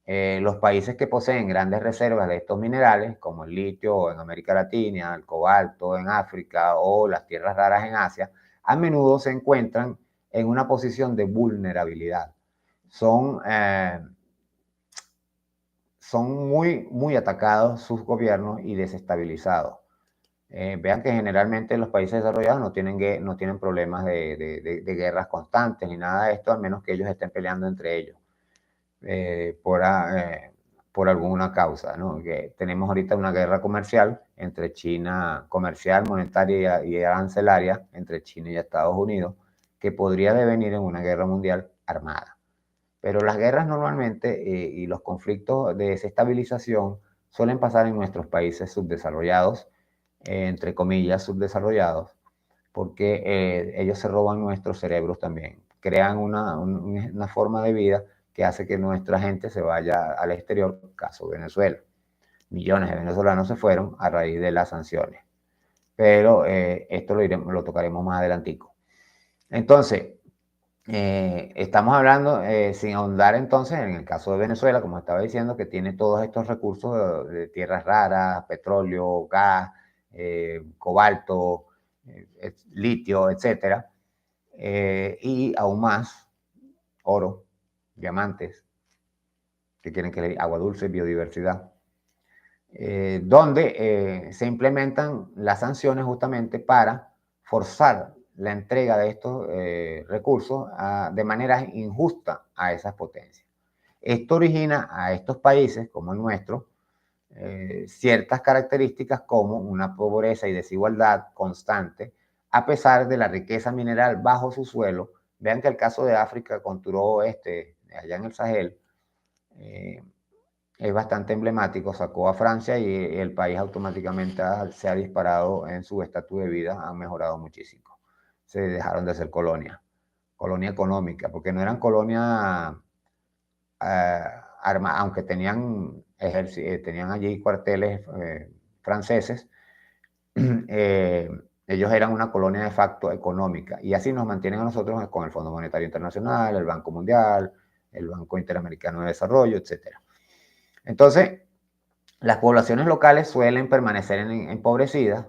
los países que poseen grandes reservas de estos minerales, como el litio en América Latina, el cobalto en África o las tierras raras en Asia, a menudo se encuentran en una posición de vulnerabilidad. Son, son muy atacados sus gobiernos y desestabilizados. Vean que generalmente los países desarrollados no tienen problemas de guerras constantes ni nada de esto, al menos que ellos estén peleando entre ellos eh, por, por alguna causa, ¿no? Que tenemos ahorita una guerra comercial entre China, comercial, monetaria y arancelaria, entre China y Estados Unidos, que podría devenir en una guerra mundial armada. Pero las guerras normalmente y los conflictos de desestabilización suelen pasar en nuestros países subdesarrollados, entre comillas, subdesarrollados, porque ellos se roban nuestros cerebros también. Crean una forma de vida que hace que nuestra gente se vaya al exterior, caso Venezuela. Millones de venezolanos se fueron a raíz de las sanciones. Pero esto lo tocaremos más adelantico. Entonces, estamos hablando, sin ahondar entonces, en el caso de Venezuela, como estaba diciendo, que tiene todos estos recursos de tierras raras, petróleo, gas, cobalto, litio, etcétera, y aún más, oro, diamantes, que quieren que le diga, agua dulce, biodiversidad, donde se implementan las sanciones justamente para forzar la entrega de estos recursos de manera injusta a esas potencias. Esto origina a estos países, como el nuestro, ciertas características como una pobreza y desigualdad constante, a pesar de la riqueza mineral bajo su suelo. Vean que el caso de África con Turó Oeste, allá en el Sahel, es bastante emblemático. Sacó a Francia y el país automáticamente se ha disparado en su estatus de vida, han mejorado muchísimo. Se dejaron de ser colonia económica, porque no eran colonia aunque tenían allí cuarteles franceses, ellos eran una colonia de facto económica y así nos mantienen a nosotros con el Fondo Monetario Internacional, el Banco Mundial, el Banco Interamericano de Desarrollo, etc. Entonces, las poblaciones locales suelen permanecer empobrecidas,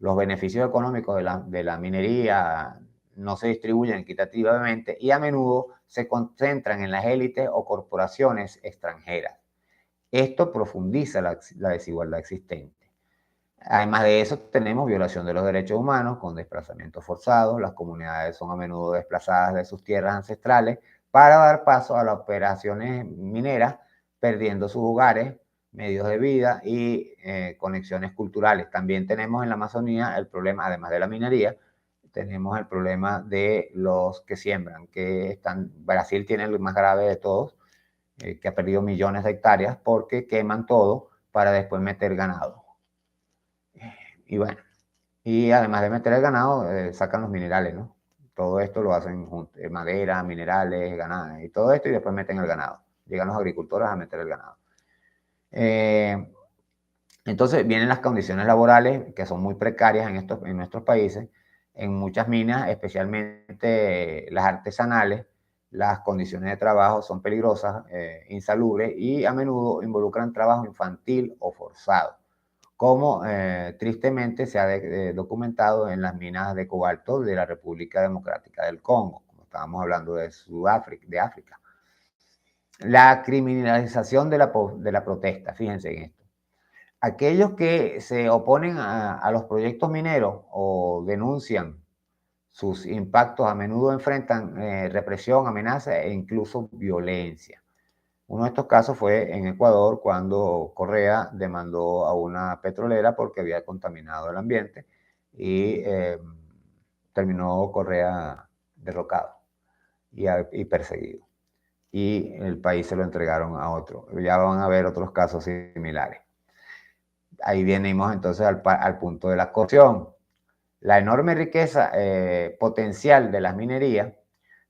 los beneficios económicos de la minería no se distribuyen equitativamente y a menudo se concentran en las élites o corporaciones extranjeras. Esto profundiza la desigualdad existente. Además de eso, tenemos violación de los derechos humanos con desplazamientos forzados. Las comunidades son a menudo desplazadas de sus tierras ancestrales para dar paso a las operaciones mineras, perdiendo sus hogares, medios de vida y conexiones culturales. También tenemos en la Amazonía el problema, además de la minería, tenemos el problema de los que siembran, Brasil tiene el más grave de todos, que ha perdido millones de hectáreas porque queman todo para después meter ganado. Y bueno, y además de meter el ganado, sacan los minerales, ¿no? Todo esto lo hacen madera, minerales, ganado, y todo esto, y después meten el ganado. Llegan los agricultores a meter el ganado. Entonces vienen las condiciones laborales que son muy precarias en nuestros países. En muchas minas, especialmente las artesanales, las condiciones de trabajo son peligrosas, insalubres y a menudo involucran trabajo infantil o forzado, como tristemente se ha documentado en las minas de cobalto de la República Democrática del Congo, como estábamos hablando de Sudáfrica, de África. La criminalización de la protesta, fíjense en esto. Aquellos que se oponen a los proyectos mineros o denuncian sus impactos a menudo enfrentan represión, amenaza e incluso violencia. Uno de estos casos fue en Ecuador cuando Correa demandó a una petrolera porque había contaminado el ambiente y terminó Correa derrocado y perseguido. Y el país se lo entregaron a otro. Ya van a haber otros casos similares. Ahí venimos entonces al punto de la corrupción. La enorme riqueza potencial de las minerías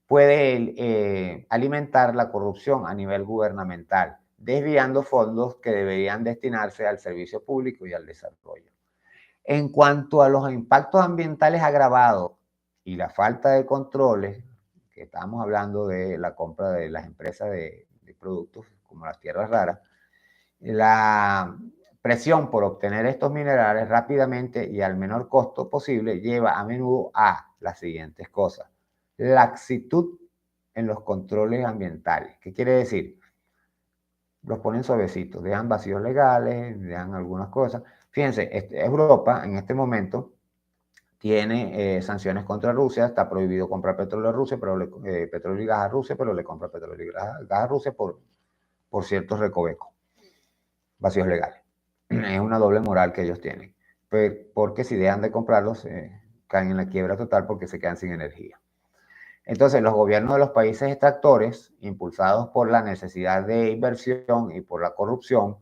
puede alimentar la corrupción a nivel gubernamental, desviando fondos que deberían destinarse al servicio público y al desarrollo. En cuanto a los impactos ambientales agravados y la falta de controles, que estamos hablando de la compra de las empresas de productos como las tierras raras, la presión por obtener estos minerales rápidamente y al menor costo posible lleva a menudo a las siguientes cosas. Laxitud en los controles ambientales. ¿Qué quiere decir? Los ponen suavecitos, dejan vacíos legales, dejan algunas cosas. Fíjense, Europa en este momento tiene sanciones contra Rusia, está prohibido comprar petróleo a Rusia, petróleo y gas a Rusia, pero le compra petróleo y gas a Rusia por ciertos recovecos, vacíos legales. Es una doble moral que ellos tienen, porque si dejan de comprarlos, caen en la quiebra total porque se quedan sin energía. Entonces, los gobiernos de los países extractores, impulsados por la necesidad de inversión y por la corrupción,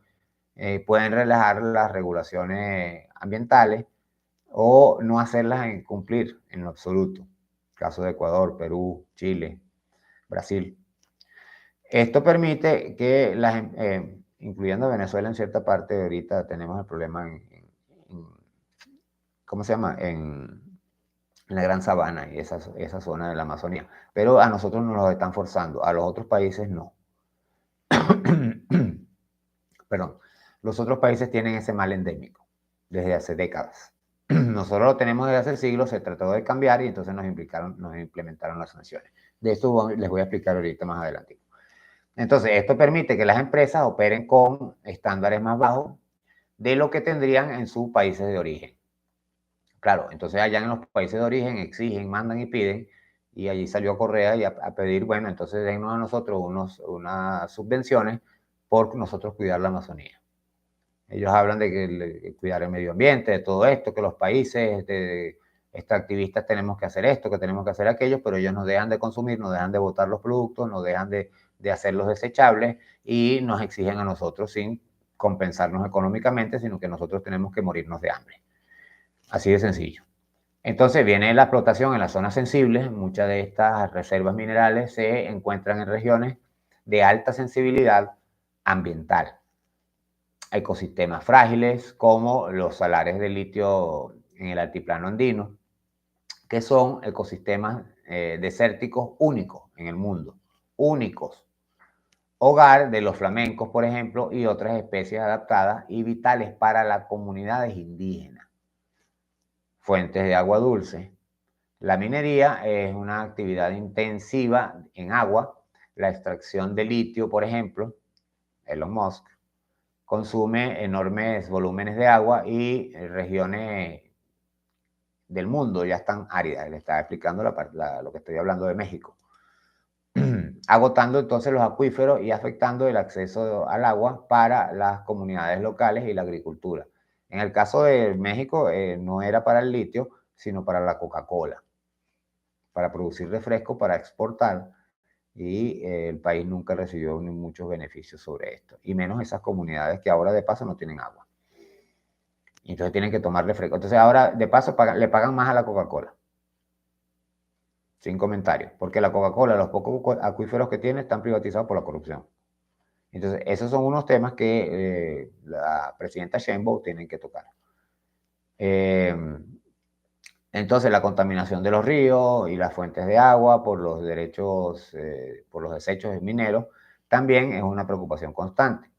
pueden relajar las regulaciones ambientales o no hacerlas cumplir en lo absoluto. Caso de Ecuador, Perú, Chile, Brasil. Esto permite que, incluyendo Venezuela en cierta parte, ahorita tenemos el problema ¿cómo se llama? En la Gran Sabana y esa zona de la Amazonía. Pero a nosotros nos lo están forzando, a los otros países no. Perdón, los otros países tienen ese mal endémico desde hace décadas. Nosotros lo tenemos desde hace siglos, se trató de cambiar y entonces nos implementaron las sanciones. De esto les voy a explicar ahorita más adelante. Entonces, esto permite que las empresas operen con estándares más bajos de lo que tendrían en sus países de origen. Claro, entonces allá en los países de origen exigen, mandan y piden, y allí salió Correa y a pedir, bueno, entonces dennos a nosotros unas subvenciones por nosotros cuidar la Amazonía. Ellos hablan de cuidar el medio ambiente, de todo esto, que los países extractivistas tenemos que hacer esto, que tenemos que hacer aquello, pero ellos nos dejan de consumir, nos dejan de botar los productos, nos dejan de hacerlos desechables y nos exigen a nosotros sin compensarnos económicamente, sino que nosotros tenemos que morirnos de hambre. Así de sencillo. Entonces viene la explotación en las zonas sensibles. Muchas de estas reservas minerales se encuentran en regiones de alta sensibilidad ambiental. Ecosistemas frágiles como los salares de litio en el altiplano andino, que son ecosistemas desérticos únicos en el mundo, únicos. Hogar de los flamencos, por ejemplo, y otras especies adaptadas y vitales para las comunidades indígenas. Fuentes de agua dulce. La minería es una actividad intensiva en agua. La extracción de litio, por ejemplo, Elon Musk, consume enormes volúmenes de agua y regiones del mundo ya están áridas. Le estaba explicando lo que estoy hablando de México. Agotando entonces los acuíferos y afectando el acceso al agua para las comunidades locales y la agricultura. En el caso de México no era para el litio, sino para la Coca-Cola, para producir refresco, para exportar, y el país nunca recibió ni muchos beneficios sobre esto, y menos esas comunidades que ahora de paso no tienen agua. Y entonces tienen que tomar refresco. Entonces ahora de paso le pagan más a la Coca-Cola. Sin comentarios, porque la Coca-Cola, los pocos acuíferos que tiene están privatizados por la corrupción. Entonces, esos son unos temas que la presidenta Sheinbaum tiene que tocar. Entonces, la contaminación de los ríos y las fuentes de agua por los por los desechos mineros, también es una preocupación constante.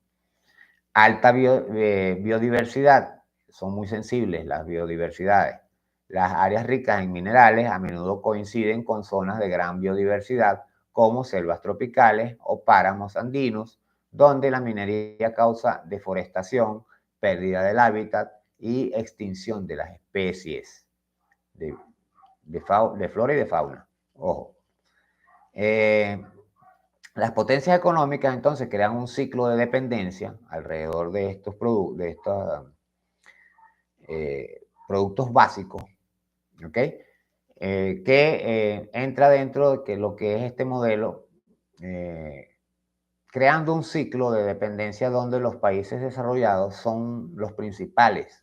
Alta biodiversidad, son muy sensibles las biodiversidades. Las áreas ricas en minerales a menudo coinciden con zonas de gran biodiversidad, como selvas tropicales o páramos andinos, donde la minería causa deforestación, pérdida del hábitat y extinción de las especies de flora y de fauna. Ojo. Las potencias económicas entonces crean un ciclo de dependencia alrededor de estos productos básicos, ¿ok? Que entra dentro de lo que es este modelo, creando un ciclo de dependencia donde los países desarrollados son los principales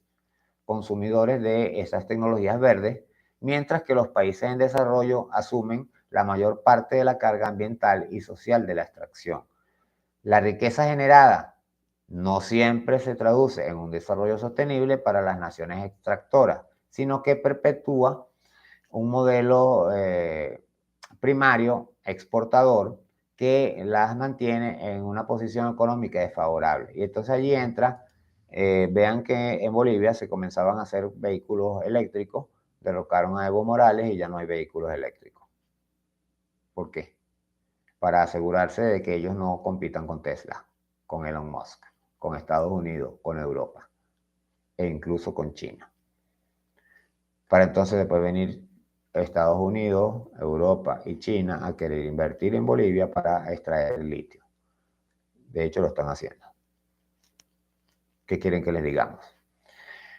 consumidores de esas tecnologías verdes, mientras que los países en desarrollo asumen la mayor parte de la carga ambiental y social de la extracción. La riqueza generada no siempre se traduce en un desarrollo sostenible para las naciones extractoras, sino que perpetúa un modelo primario exportador que las mantiene en una posición económica desfavorable. Y entonces allí entra, vean que en Bolivia se comenzaban a hacer vehículos eléctricos, derrocaron a Evo Morales y ya no hay vehículos eléctricos. ¿Por qué? Para asegurarse de que ellos no compitan con Tesla, con Elon Musk, con Estados Unidos, con Europa e incluso con China. Para entonces después venir Estados Unidos, Europa y China a querer invertir en Bolivia para extraer el litio. De hecho, lo están haciendo. ¿Qué quieren que les digamos?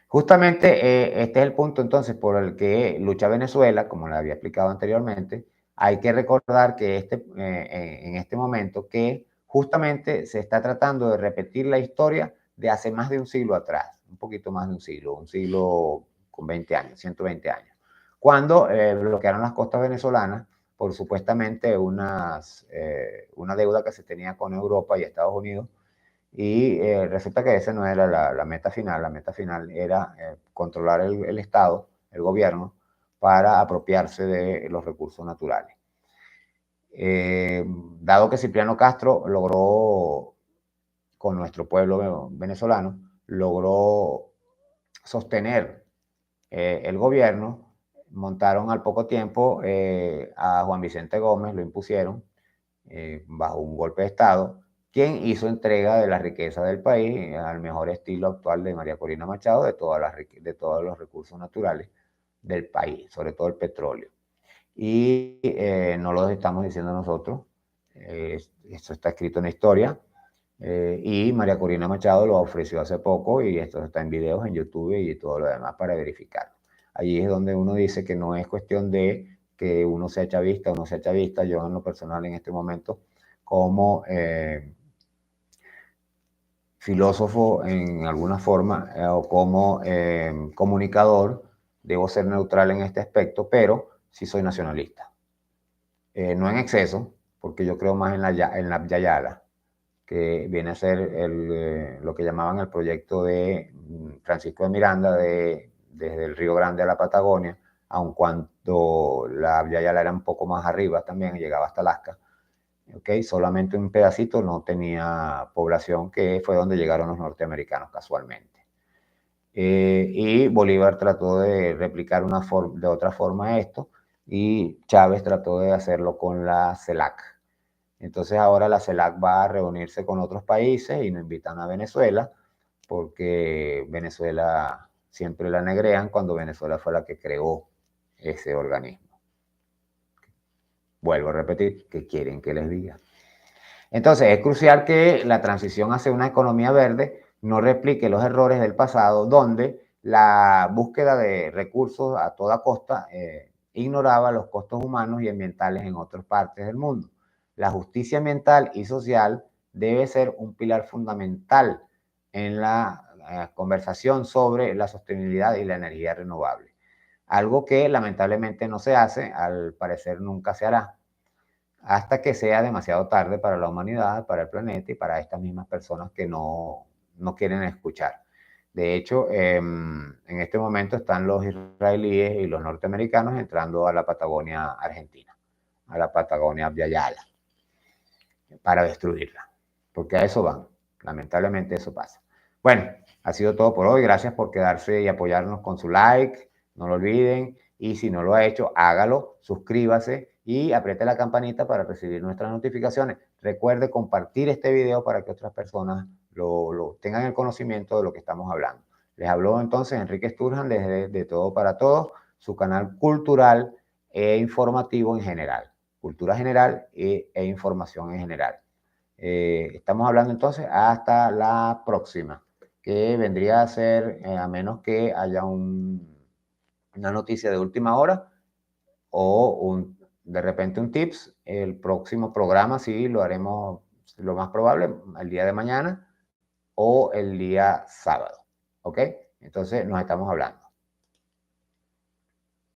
Justamente este es el punto entonces por el que lucha Venezuela, como le había explicado anteriormente. Hay que recordar que en este momento que justamente se está tratando de repetir la historia de hace más de un siglo atrás, un poquito más de un siglo con 20 años, 120 años, cuando bloquearon las costas venezolanas por supuestamente una deuda que se tenía con Europa y Estados Unidos. Y resulta que esa no era la meta final era controlar el Estado, el gobierno, para apropiarse de los recursos naturales. Dado que Cipriano Castro logró, con nuestro pueblo venezolano, logró sostener el gobierno, montaron al poco tiempo a Juan Vicente Gómez, lo impusieron bajo un golpe de Estado, quien hizo entrega de la riqueza del país al mejor estilo actual de María Corina Machado, de todos los recursos naturales del país, sobre todo el petróleo. Y no lo estamos diciendo nosotros, esto está escrito en la historia, y María Corina Machado lo ofreció hace poco y esto está en videos en YouTube y todo lo demás para verificarlo. Allí es donde uno dice que no es cuestión de que uno sea chavista o no sea chavista. Yo en lo personal en este momento como filósofo en alguna forma o como comunicador debo ser neutral en este aspecto, pero sí soy nacionalista. No en exceso, porque yo creo más en la yayala, que viene a ser lo que llamaban el proyecto de Francisco de Miranda desde el Río Grande a la Patagonia, aun cuando la Yayala era un poco más arriba también, llegaba hasta Alaska. ¿Okay? Solamente un pedacito no tenía población, que fue donde llegaron los norteamericanos casualmente. Y Bolívar trató de replicar de otra forma esto, y Chávez trató de hacerlo con la CELAC. Entonces ahora la CELAC va a reunirse con otros países y nos invitan a Venezuela, porque Venezuela siempre la negrean cuando Venezuela fue la que creó ese organismo. Vuelvo a repetir, ¿qué quieren que les diga? Entonces es crucial que la transición hacia una economía verde no replique los errores del pasado, donde la búsqueda de recursos a toda costa ignoraba los costos humanos y ambientales en otras partes del mundo. La justicia ambiental y social debe ser un pilar fundamental en la conversación sobre la sostenibilidad y la energía renovable. Algo que lamentablemente no se hace, al parecer nunca se hará, hasta que sea demasiado tarde para la humanidad, para el planeta y para estas mismas personas que no quieren escuchar. De hecho, en este momento están los israelíes y los norteamericanos entrando a la Patagonia Argentina, a la Patagonia Yayala, para destruirla, porque a eso van. Lamentablemente eso pasa. Bueno, ha sido todo por hoy. Gracias por quedarse y apoyarnos con su like. No lo olviden. Y si no lo ha hecho, hágalo, suscríbase y apriete la campanita para recibir nuestras notificaciones. Recuerde compartir este video para que otras personas tengan el conocimiento de lo que estamos hablando. Les habló entonces Enrique Sturjan desde De Todo para Todos, su canal cultural e informativo en general. Cultura general e información en general. Estamos hablando entonces hasta la próxima, que vendría a ser, a menos que haya una noticia de última hora o de repente un tips, el próximo programa sí lo haremos, lo más probable, el día de mañana o el día sábado. ¿Ok? Entonces nos estamos hablando.